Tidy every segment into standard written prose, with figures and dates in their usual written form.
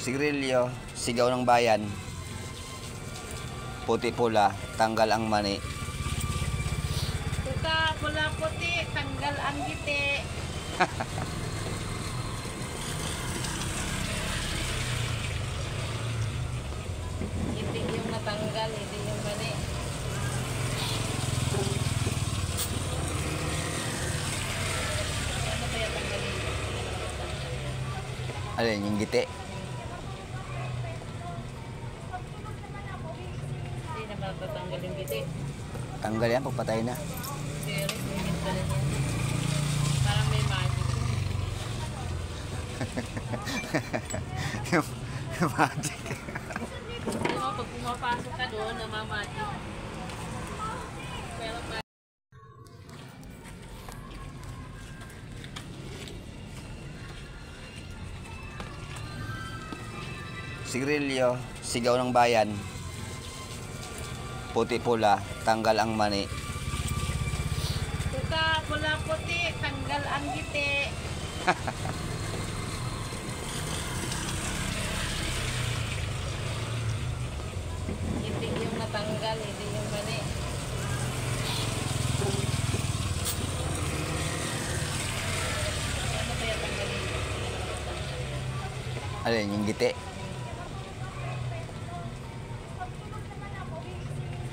Sigarilyo, sigaw ng bayan. Puti-pula, tanggal ang mani. Puta, pula puti, tanggal ang ngiti. Ngiti yung natanggal, hindi yung mani. Ano ba yung tanggalin? Alin, yung giti. Hindi na matatanggal yung ngiti. Tanggal yan, pagpatay na. Pero, hindi pala niya. Parang may magic. Yung magic. Alam mo, pag pumapasok ka doon, namamagic. Pero Sigarilyo, sigaw ng bayan. Puti-pula, tanggal ang mani. puta, pula puti, tanggal ang ngiti. Ngiti yung natanggal, hindi yung mani. Ano ba yung tanggalin? Alin, yung giti.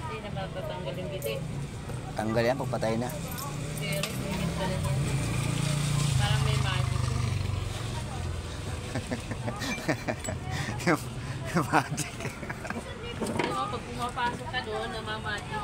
Hindi na matatanggal yung ngiti. Tanggal yan, pagpatay na. Pero, hindi pala niya. Parang may magic. Yung magic. Alam mo, pag pumapasok ka doon, namamagic.